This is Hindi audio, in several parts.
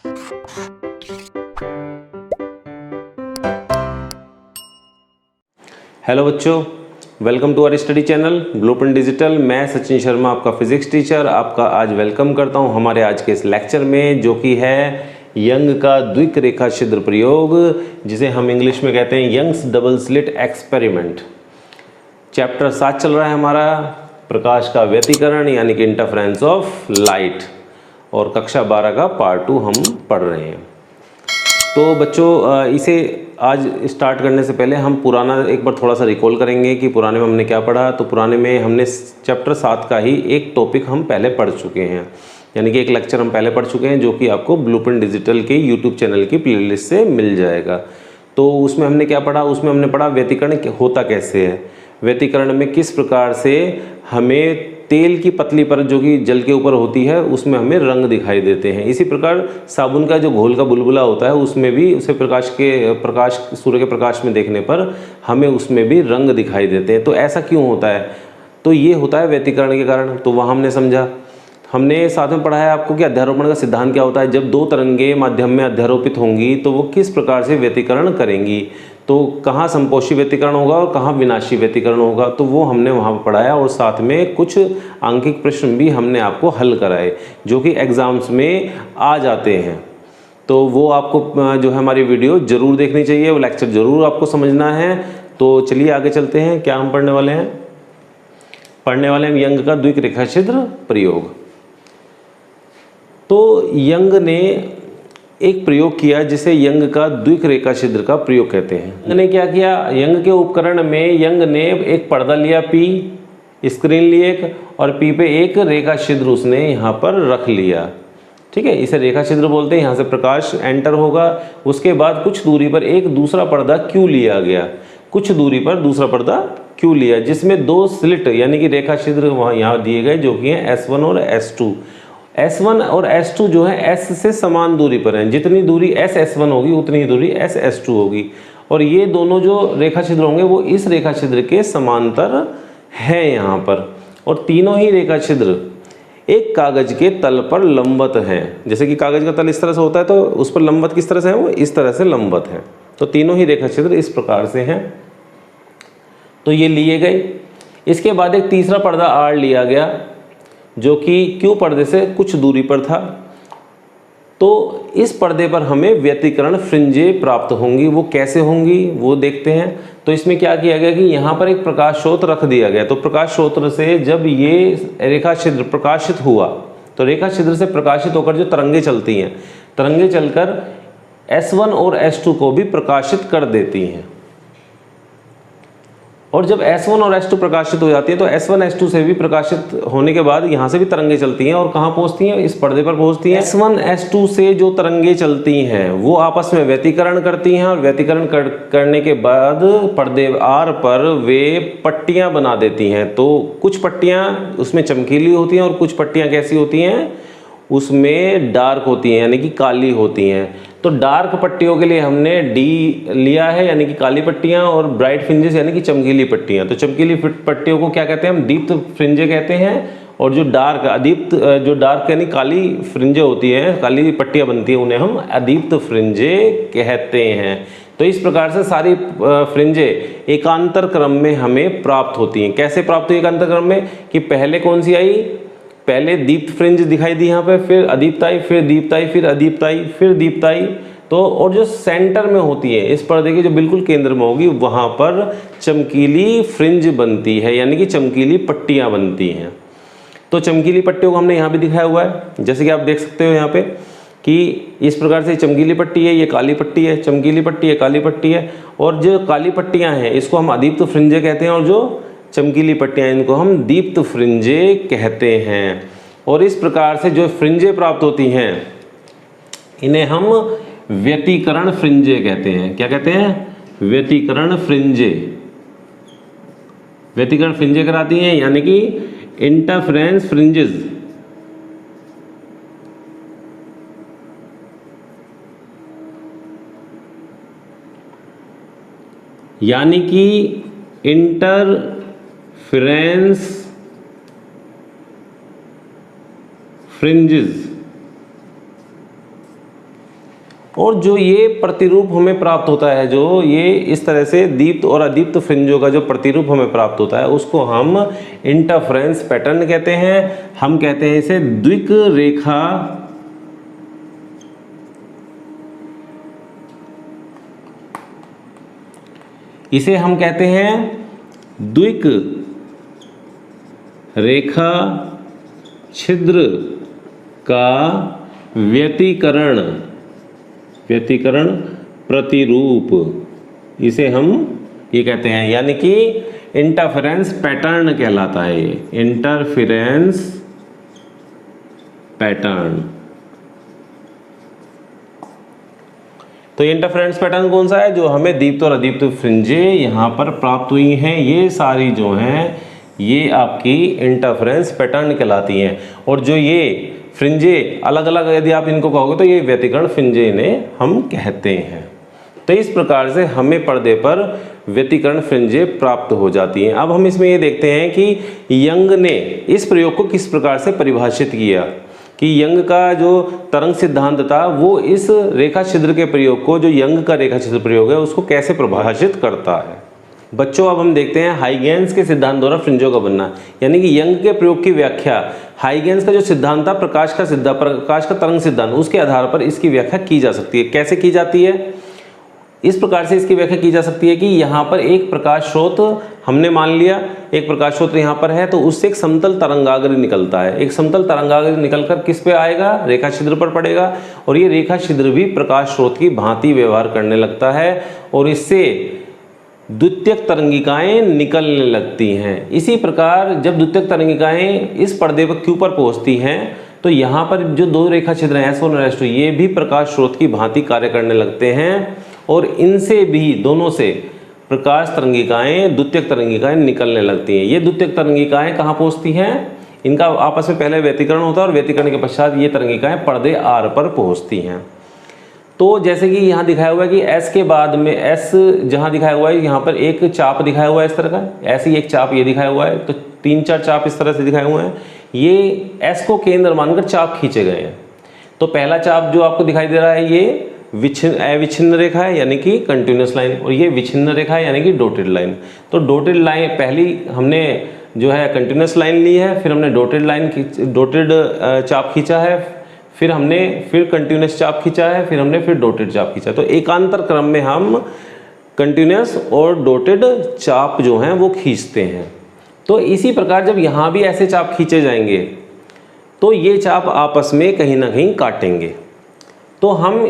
हेलो बच्चों, welcome to our study channel blueprint digital. मैं सचिन शर्मा, आपका फिजिक्स टीचर, आपका आज वेलकम करता हूं हमारे आज के इस लेक्चर में, जो कि है यंग का द्विक रेखा छिद्र प्रयोग, जिसे हम इंग्लिश में कहते हैं Young's double slit experiment. Chapter 7 चल रहा है हमारा, प्रकाश का व्यतिकरण यानी कि इंटरफेरेंस ऑफ लाइट, और कक्षा 12 का पार्ट 2 हम पढ़ रहे हैं। तो बच्चों, इसे आज स्टार्ट करने से पहले हम पुराना एक बार थोड़ा सा रिकॉल करेंगे कि पुराने में हमने क्या पढ़ा। तो पुराने में हमने चैप्टर 7 का ही एक टॉपिक हम पहले पढ़ चुके हैं, यानी कि एक लेक्चर हम पहले पढ़ चुके हैं, जो कि आपको ब्लूप्रिंट डिजिटल के यूट्यूब चैनल की प्लेलिस्ट से मिल जाएगा। तो उसमें हमने क्या पढ़ा? उसमें हमने पढ़ा व्यतिकरण होता कैसे है, व्यतिकरण में किस प्रकार से हमें तेल की पतली परत जो कि जल के ऊपर होती है उसमें हमें रंग दिखाई देते हैं। इसी प्रकार साबुन का जो घोल का बुलबुला होता है उसमें भी उसे सूर्य के प्रकाश में देखने पर हमें उसमें भी रंग दिखाई देते हैं। तो ऐसा क्यों होता है? तो ये होता है व्यतिकरण के कारण। तो वहाँ हमने समझा, हमने साथ में पढ़ा है आपको कि अध्यारोपण का सिद्धांत क्या होता है। जब दो तरंगे माध्यम में अध्यारोपित होंगी तो वो किस प्रकार से व्यतिकरण करेंगी, तो कहाँ संपोषी व्यतिकरण होगा और कहाँ विनाशी व्यतिकरण होगा, तो वो हमने वहाँ पर पढ़ाया। और साथ में कुछ आंकिक प्रश्न भी हमने आपको हल कराए जो कि एग्ज़ाम्स में आ जाते हैं। तो वो आपको जो है हमारी वीडियो ज़रूर देखनी चाहिए, वो लेक्चर ज़रूर आपको समझना है। तो चलिए आगे चलते हैं। क्या हम पढ़ने वाले हैं? पढ़ने वाले हैं यंग का द्विक रेखा छिद्र प्रयोग। तो यंग ने एक प्रयोग किया जिसे यंग का द्विक रेखा छिद्र का प्रयोग कहते हैं। यंग ने क्या किया? यंग के उपकरण में यंग ने एक पर्दा लिया, पी स्क्रीन ली एक, और पी पे एक रेखा छिद्र उसने यहाँ पर रख लिया। ठीक है, इसे रेखा छिद्र बोलते हैं। यहाँ से प्रकाश एंटर होगा, उसके बाद कुछ दूरी पर एक दूसरा पर्दा क्यू लिया गया, कुछ दूरी पर दूसरा पर्दा क्यू लिया, जिसमें दो स्लिट यानी कि रेखा छिद्र वहाँ यहाँ दिए गए, जो कि हैं S1 और S2। S1 और S2 जो है S से समान दूरी पर हैं। जितनी दूरी S1 होगी उतनी ही दूरी S2 होगी, और ये दोनों जो रेखा छिद्र होंगे वो इस रेखा छिद्र के समांतर हैं यहाँ पर। और तीनों ही रेखा छिद्र एक कागज के तल पर लंबवत हैं। जैसे कि कागज का तल इस तरह से होता है, तो उस पर लंबवत किस तरह से है? वो इस तरह से लंबवत है। तो तीनों ही रेखा छिद्र इस प्रकार से हैं। तो ये लिए गए। इसके बाद एक तीसरा पर्दा R लिया गया, जो कि क्यू पर्दे से कुछ दूरी पर था। तो इस पर्दे पर हमें व्यतिकरण फ्रिंजें प्राप्त होंगी। वो कैसे होंगी वो देखते हैं। तो इसमें क्या किया गया कि यहाँ पर एक प्रकाश स्रोत रख दिया गया। तो प्रकाश स्रोत से जब ये रेखा छिद्र प्रकाशित हुआ, तो रेखा छिद्र से प्रकाशित होकर जो तरंगे चलती हैं, तरंगे चलकर S1 और S2 को भी प्रकाशित कर देती हैं। और जब S1 और S2 प्रकाशित हो जाती है तो S1 S2 से भी प्रकाशित होने के बाद यहाँ से भी तरंगे चलती हैं, और कहाँ पहुँचती हैं? इस पर्दे पर पहुँचती हैं। S1 S2 से जो तरंगे चलती हैं वो आपस में व्यतिकरण करती हैं, और व्यतिकरण करने के बाद पर्दे R पर वे पट्टियाँ बना देती हैं। तो कुछ पट्टियाँ उसमें चमकीली होती हैं और कुछ पट्टियाँ कैसी होती हैं? उसमें डार्क होती हैं, यानी कि काली होती हैं। तो डार्क पट्टियों के लिए हमने D लिया है, यानी कि काली पट्टियां, और ब्राइट फ्रिंजेस यानी कि चमकीली पट्टियां। तो चमकीली पट्टियों को क्या कहते हैं? हम दीप्त फ्रिंजे कहते हैं। और जो डार्क अदीप्त, जो डार्क यानी काली फ्रिंजे होती हैं, काली पट्टियां बनती हैं, उन्हें हम अदीप्त फ्रिंजे कहते हैं। तो इस प्रकार से सारी फ्रिंजे एकांतर क्रम में हमें प्राप्त होती हैं। कैसे प्राप्त हुई एकांतर क्रम में? कि पहले कौन सी आई? पहले दीप्त फ्रिंज दिखाई दी यहाँ पे, फिर अदीप्त आई, फिर दीप्त आई, फिर अदीप्त आई, फिर दीप्त आई। तो और जो सेंटर में होती है, इस पर्दे के जो बिल्कुल केंद्र में होगी, वहाँ पर चमकीली फ्रिंज बनती है, यानी कि चमकीली पट्टियाँ बनती हैं। तो चमकीली पट्टियों को हमने यहाँ भी दिखाया हुआ है, जैसे कि आप देख सकते हो यहाँ पे कि इस प्रकार से चमकीली पट्टी है, ये काली पट्टी है, चमकीली पट्टी है, काली पट्टी है। और जो काली पट्टियाँ हैं इसको हम अदीप्त फ्रिंजे कहते हैं, और जो चमकीली पट्टियाँ इनको हम दीप्त फ्रिंजे कहते हैं। और इस प्रकार से जो फ्रिंजे प्राप्त होती हैं इन्हें हम व्यतिकरण फ्रिंजे कहते हैं। क्या कहते हैं? व्यतिकरण फ्रिंजे। व्यतिकरण फ्रिंजे कराती हैं, यानी कि इंटरफेरेंस फ्रिंजेस। यानी कि इंटरफेरेंस फ्रिंजेस और जो ये प्रतिरूप हमें प्राप्त होता है, जो ये इस तरह से दीप्त और अदीप्त फ्रिंजों का जो प्रतिरूप हमें प्राप्त होता है, उसको हम इंटरफेरेंस पैटर्न कहते हैं। हम कहते हैं इसे द्विक रेखा इसे हम कहते हैं द्विक रेखा छिद्र का व्यतिकरण प्रतिरूप, इसे हम ये कहते हैं, यानी कि इंटरफेरेंस पैटर्न कहलाता है ये, इंटरफेरेंस पैटर्न। तो इंटरफेरेंस पैटर्न कौन सा है? जो हमें दीप्त और अदीप्त फ्रिंजें यहाँ पर प्राप्त हुई हैं, ये सारी जो हैं ये आपकी इंटरफेरेंस पैटर्न कहलाती हैं। और जो ये फ्रिंजें अलग अलग यदि आप इनको कहोगे तो ये व्यतिकरण फ्रिंजें इन्हें हम कहते हैं। तो इस प्रकार से हमें पर्दे पर व्यतिकरण फ्रिंजें प्राप्त हो जाती हैं। अब हम इसमें ये देखते हैं कि यंग ने इस प्रयोग को किस प्रकार से परिभाषित किया, कि यंग का जो तरंग सिद्धांत था वो इस रेखा छिद्र के प्रयोग को, जो यंग का रेखा छिद्र प्रयोग है, उसको कैसे परिभाषित करता है। बच्चों अब हम देखते हैं हाइगेंस के सिद्धांत द्वारा फ्रिंजों का बनना, यानी कि यंग के प्रयोग की व्याख्या, हाइगेंस का जो सिद्धांत था प्रकाश का तरंग सिद्धांत, उसके आधार पर इसकी व्याख्या की जा सकती है। कैसे की जाती है? इस प्रकार से इसकी व्याख्या की जा सकती है कि यहाँ पर एक प्रकाश स्रोत हमने मान लिया, एक प्रकाश स्रोत यहाँ पर है, तो उससे एक समतल तरंगाग्र निकलता है। एक समतल तरंगाग्र निकलकर किस पे आएगा? रेखा छिद्र पर पड़ेगा, और ये रेखा छिद्र भी प्रकाश स्रोत की भांति व्यवहार करने लगता है और इससे द्वितीयक तरंगिकाएं निकलने लगती हैं। इसी प्रकार जब द्वितीयक तरंगिकाएं इस पर्दे पर क्यू पर पहुंचती हैं तो यहाँ पर जो दो रेखा छिद्र हैं S1 और S2, ये भी प्रकाश स्रोत की भांति कार्य करने लगते हैं और इनसे भी, दोनों से प्रकाश तरंगिकाएं, द्वितीयक तरंगिकाएं निकलने लगती हैं। ये द्वितीयक तरंगिकाएं कहाँ पहुँचती हैं? इनका आपस में पहले व्यतिकरण होता है और व्यतिकरण के पश्चात ये तरंगिकाएं पर्दे R पर पहुँचती हैं। तो जैसे कि यहाँ दिखाया हुआ है कि S के बाद में S जहाँ दिखाया हुआ है, यहाँ पर एक चाप दिखाया हुआ है इस तरह का, ऐसे ही एक चाप ये दिखाया हुआ है, तो 3-4 चाप इस तरह से दिखाए हुए हैं। ये S को केंद्र मानकर चाप खींचे गए हैं। तो पहला चाप जो आपको दिखाई दे रहा है ये अविच्छिन्न रेखा है, यानी कि कंटिन्यूस लाइन, और ये विच्छिन्न रेखा है यानी कि डॉटेड लाइन। तो डॉटेड लाइन, पहली हमने जो है कंटिन्यूस लाइन ली है, फिर हमने डॉटेड चाप खींचा है, फिर हमने कंटिन्यूस चाप खींचा है, फिर हमने डॉटेड चाप खींचा। तो एकांतर क्रम में हम कंटिन्यूस और डॉटेड चाप जो हैं वो खींचते हैं। तो इसी प्रकार जब यहाँ भी ऐसे चाप खींचे जाएंगे तो ये चाप आपस में कहीं ना कहीं काटेंगे। तो हम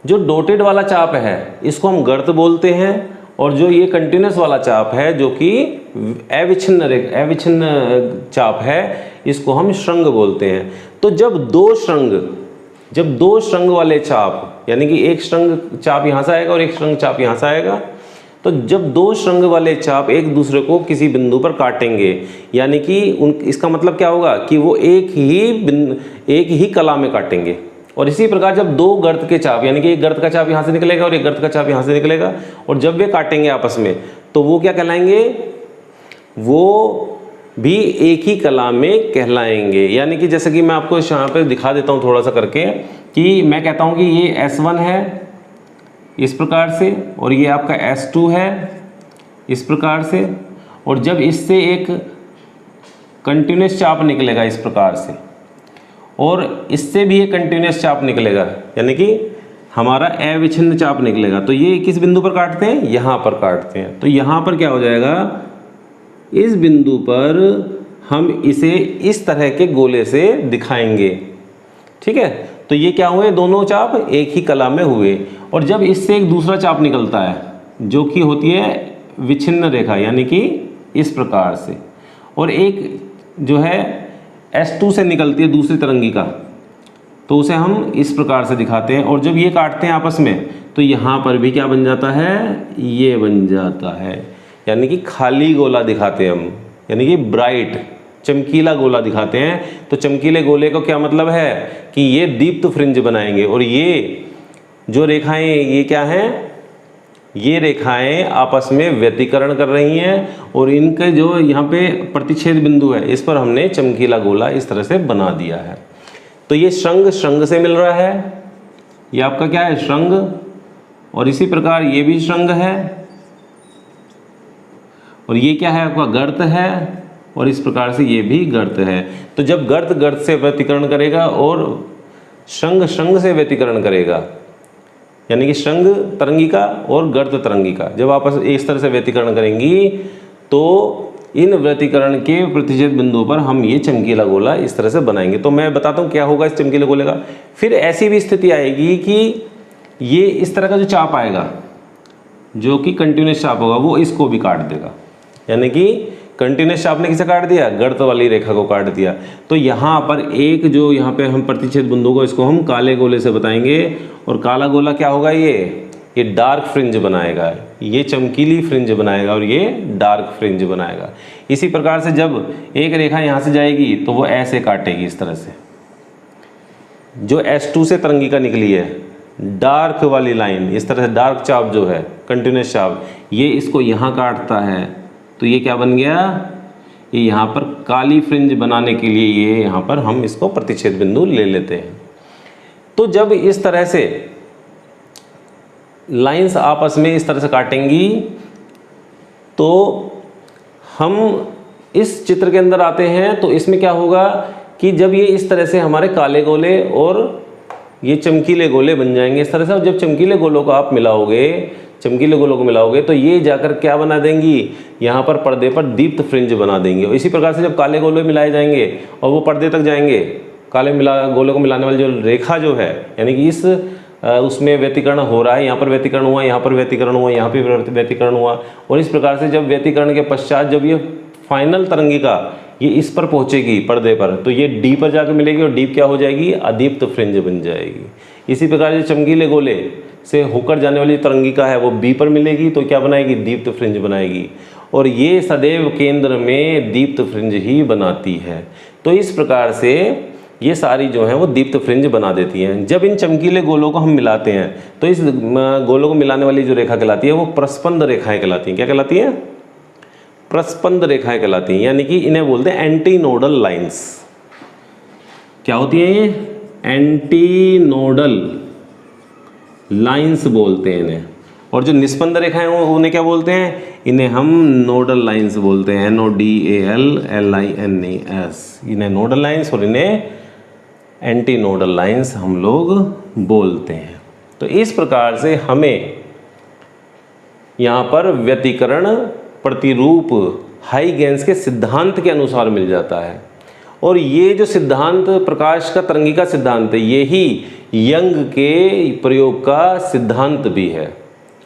जो डॉटेड वाला चाप है इसको हम गर्त बोलते हैं, और जो ये कंटिन्यूस वाला चाप है जो कि अविच्छिन्न चाप है, इसको हम श्रृंग बोलते हैं। तो जब दो श्रृंग वाले चाप, यानी कि एक श्रृंग चाप यहाँ से आएगा और एक श्रृंग चाप यहाँ से आएगा, तो जब दो श्रृंग वाले चाप एक दूसरे को किसी बिंदु पर काटेंगे, यानी कि इसका मतलब क्या होगा कि वो एक ही कला में काटेंगे। और इसी प्रकार जब दो गर्त के चाप, यानी कि एक गर्त का चाप यहाँ से निकलेगा और एक गर्त का चाप यहाँ से निकलेगा, और जब वे काटेंगे आपस में तो वो क्या कहलाएंगे? वो भी एक ही कला में कहलाएंगे। यानी कि जैसे कि मैं आपको यहाँ पे दिखा देता हूँ थोड़ा सा करके, कि मैं कहता हूँ कि ये S1 है इस प्रकार से, और ये आपका S2 है इस प्रकार से, और जब इससे एक कंटिन्यूस चाप निकलेगा इस प्रकार से, और इससे भी एक कंटिन्यूस चाप निकलेगा, यानी कि हमारा अविच्छिन्न चाप निकलेगा, तो ये किस बिंदु पर काटते हैं? यहाँ पर काटते हैं। तो यहाँ पर क्या हो जाएगा? इस बिंदु पर हम इसे इस तरह के गोले से दिखाएंगे, ठीक है। तो ये क्या हुए? दोनों चाप एक ही कला में हुए। और जब इससे एक दूसरा चाप निकलता है जो कि होती है विच्छिन्न रेखा, यानी कि इस प्रकार से, और एक जो है S2 से निकलती है दूसरी तरंगिका, तो उसे हम इस प्रकार से दिखाते हैं। और जब ये काटते हैं आपस में तो यहाँ पर भी क्या बन जाता है? ये बन जाता है, यानी कि खाली गोला दिखाते हैं हम, यानी कि ब्राइट चमकीला गोला दिखाते हैं। तो चमकीले गोले को क्या मतलब है कि ये दीप्त फ्रिंज बनाएंगे। और ये जो रेखाएं, ये क्या हैं? ये रेखाएं आपस में व्यतिकरण कर रही हैं, और इनके जो यहाँ पे प्रतिच्छेद बिंदु है इस पर हमने चमकीला गोला इस तरह से बना दिया है। तो ये श्रृंग से मिल रहा है, ये आपका क्या है, श्रृंग, और इसी प्रकार ये भी श्रृंग है, और ये क्या है आपका, गर्त है, और इस प्रकार से ये भी गर्त है। तो जब गर्त गर्त से व्यतिकरण करेगा और श्रृंग श्रृंग से व्यतिकरण करेगा, यानी कि श्रृंग तरंगिका और गर्त तरंगिका जब आपस इस तरह से व्यतिकरण करेंगी तो इन व्यतिकरण के प्रतिच्छेद बिंदु पर हम ये चमकीला गोला इस तरह से बनाएंगे। तो मैं बताता हूँ क्या होगा इस चमकीले गोले का। फिर ऐसी भी स्थिति आएगी कि ये इस तरह का जो चाप आएगा, जो कि कंटिन्यूस चाप होगा, वो इसको भी काट देगा। यानी कि कंटिन्यूस चाप ने किसे काट दिया, गर्त वाली रेखा को काट दिया। तो यहाँ पर एक जो यहाँ पे हम प्रतिच्छेद बिंदु को, इसको हम काले गोले से बताएंगे, और काला गोला क्या होगा, ये डार्क फ्रिंज बनाएगा, ये चमकीली फ्रिंज बनाएगा और ये डार्क फ्रिंज बनाएगा। इसी प्रकार से जब एक रेखा यहाँ से जाएगी तो वो ऐसे काटेगी इस तरह से। जो S2 से तरंगिका निकली है, डार्क वाली लाइन, इस तरह से डार्क चाप जो है, कंटिन्यूस चाप, ये इसको यहाँ काटता है, तो ये क्या बन गया, ये यहाँ पर काली फ्रिंज बनाने के लिए ये यहाँ पर हम इसको प्रतिच्छेद बिंदु ले लेते हैं। तो जब इस तरह से लाइंस आपस में इस तरह से काटेंगी तो हम इस चित्र के अंदर आते हैं। तो इसमें क्या होगा कि जब ये इस तरह से हमारे काले गोले और ये चमकीले गोले बन जाएंगे इस तरह से, और जब चमकीले गोलों को आप मिलाओगे, चमकीले गोलों को मिलाओगे तो ये जाकर क्या बना देंगी, यहाँ पर पर्दे पर दीप्त फ्रिंज बना देंगे। और इसी प्रकार से जब काले गोले मिलाए जाएंगे और वो पर्दे तक जाएंगे, काले गोलों को मिलाने वाली जो रेखा जो है, यानी कि इस उसमें व्यतिकरण हो रहा है, यहाँ पर व्यतिकरण हुआ, यहाँ पर व्यतिकरण हुआ, यहाँ पे व्यतिकरण हुआ, और इस प्रकार से जब व्यतिकरण के पश्चात जब ये फाइनल तरंगिका ये इस पर पहुँचेगी पर्दे पर, तो ये डी पर जाकर मिलेगी, और डी क्या हो जाएगी, अदीप्त फ्रिंज बन जाएगी। इसी प्रकार जो चमकीले गोले से होकर जाने वाली तरंगिका है वो बी पर मिलेगी, तो क्या बनाएगी, दीप्त फ्रिंज बनाएगी, और ये सदैव केंद्र में दीप्त फ्रिंज ही बनाती है। तो इस प्रकार से ये सारी जो है वो दीप्त फ्रिंज बना देती हैं। जब इन चमकीले गोलों को हम मिलाते हैं तो इस गोलों को मिलाने वाली जो रेखा कहलाती है वो प्रस्पंद रेखाएं कहलाती हैं। क्या कहलाती हैं, प्रस्पंद रेखाएं कहलाती हैं, यानी कि इन्हें बोलते हैं एंटी नोडल लाइन्स। क्या होती हैं ये, एंटी नोडल लाइन्स बोलते हैं इन्हें। और जो निस्पंद रेखाएं उन्हें क्या बोलते हैं, इन्हें हम नोडल लाइन्स बोलते हैं, NODALLINES। इन्हें नोडल लाइन्स और इन्हें एंटी नोडल लाइन्स हम लोग बोलते हैं। तो इस प्रकार से हमें यहाँ पर व्यतिकरण प्रतिरूप हाइगेंस के सिद्धांत के अनुसार मिल जाता है। और ये जो सिद्धांत प्रकाश का तरंगिका सिद्धांत है, यही यंग के प्रयोग का सिद्धांत भी है।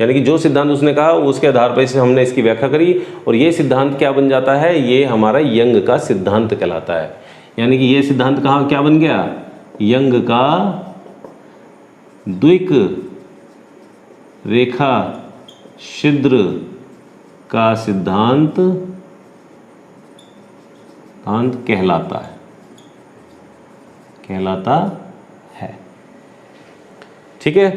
यानी कि जो सिद्धांत उसने कहा उसके आधार पर इसे हमने इसकी व्याख्या करी, और ये सिद्धांत क्या बन जाता है, ये हमारा यंग का सिद्धांत कहलाता है। यानी कि ये सिद्धांत कहाँ क्या बन गया, यंग का द्विक रेखा छिद्र का सिद्धांत कहलाता है। ठीक है,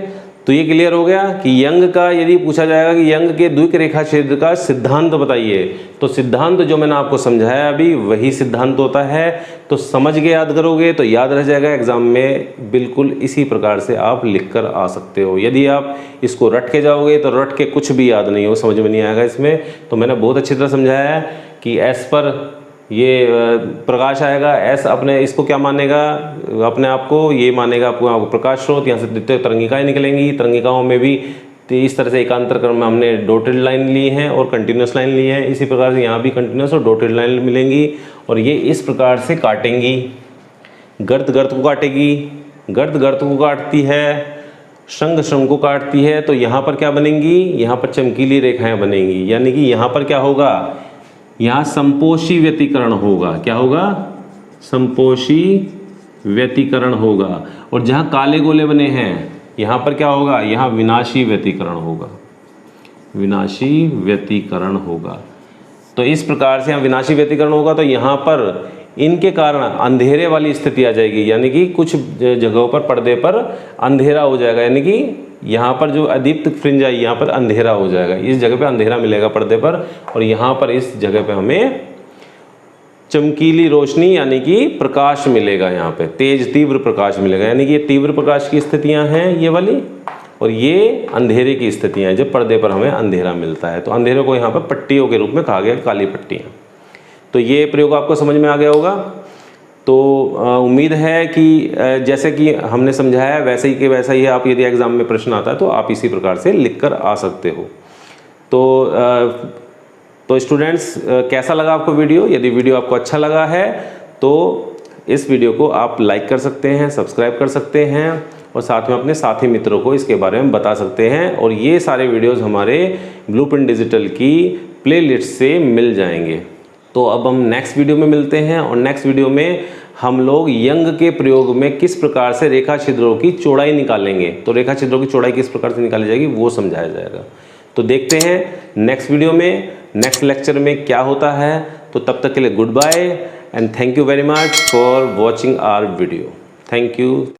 तो ये क्लियर हो गया कि यंग का, यदि पूछा जाएगा कि यंग के द्विक रेखा क्षेत्र का सिद्धांत बताइए, तो सिद्धांत जो मैंने आपको समझाया अभी वही सिद्धांत होता है। तो समझ के याद करोगे तो याद रह जाएगा, एग्जाम में बिल्कुल इसी प्रकार से आप लिख कर आ सकते हो। यदि आप इसको रट के जाओगे तो रट के कुछ भी याद नहीं हो, समझ में नहीं आएगा इसमें। तो मैंने बहुत अच्छी तरह समझाया है कि एस पर ये प्रकाश आएगा, एस अपने इसको क्या मानेगा, अपने आप को ये मानेगा आपको प्रकाश स्रोत, यहाँ से द्वितीय तरंगिकाएं निकलेंगी। तरंगिकाओं में भी इस तरह से एकांतर क्रम में हमने डॉटेड लाइन ली है और कंटिन्यूस लाइन ली है। इसी प्रकार से यहाँ भी कंटिन्यूस और डॉटेड लाइन मिलेंगी, और ये इस प्रकार से काटेंगी। गर्त गर्त को काटेगी, गर्त गर्त को काटती है, श्रृंग श्रृंग को काटती है। तो यहाँ पर क्या बनेंगी, यहाँ पर चमकीली रेखाएं बनेंगी। यानी कि यहाँ पर क्या होगा, यहाँ संपोषी व्यतिकरण होगा। क्या होगा, संपोषी व्यतिकरण होगा। और जहाँ काले गोले बने हैं यहाँ पर क्या होगा, यहाँ विनाशी व्यतिकरण होगा, विनाशी व्यतिकरण होगा। तो इस प्रकार से यहाँ विनाशी व्यतिकरण होगा, तो यहाँ पर इनके कारण अंधेरे वाली स्थिति आ जाएगी। यानी कि कुछ जगहों पर पर्दे पर अंधेरा हो जाएगा, यानी कि यहाँ पर जो अदीप्त फ्रिंज आई यहाँ पर अंधेरा हो जाएगा, इस जगह पे अंधेरा मिलेगा पर्दे पर, और यहाँ पर इस जगह पे हमें चमकीली रोशनी यानी कि प्रकाश मिलेगा, यहाँ पे तेज तीव्र प्रकाश मिलेगा, यानी कि ये तीव्र प्रकाश की स्थितियाँ हैं ये वाली, और ये अंधेरे की स्थितियाँ हैं जब पर्दे पर हमें अंधेरा मिलता है। तो अंधेरे को यहाँ पर पट्टियों के रूप में कहा गया, काली पट्टियाँ। तो ये प्रयोग आपको समझ में आ गया होगा। तो उम्मीद है कि जैसे कि हमने समझाया वैसे ही कि वैसा ही आप, यदि एग्ज़ाम में प्रश्न आता है तो आप इसी प्रकार से लिख कर आ सकते हो। तो स्टूडेंट्स, कैसा लगा आपको वीडियो? यदि वीडियो आपको अच्छा लगा है तो इस वीडियो को आप लाइक कर सकते हैं, सब्सक्राइब कर सकते हैं, और साथ में अपने साथी मित्रों को इसके बारे में बता सकते हैं। और ये सारे वीडियोज़ हमारे ब्लूप्रिंट डिजिटल की प्लेलिस्ट से मिल जाएंगे। तो अब हम नेक्स्ट वीडियो में मिलते हैं, और नेक्स्ट वीडियो में हम लोग यंग के प्रयोग में किस प्रकार से रेखा छिद्रों की चौड़ाई निकालेंगे। तो रेखा छिद्रों की चौड़ाई किस प्रकार से निकाली जाएगी वो समझाया जाएगा। तो देखते हैं नेक्स्ट वीडियो में, नेक्स्ट लेक्चर में क्या होता है। तो तब तक के लिए good bye and thank you very much for watching our video. Thank you.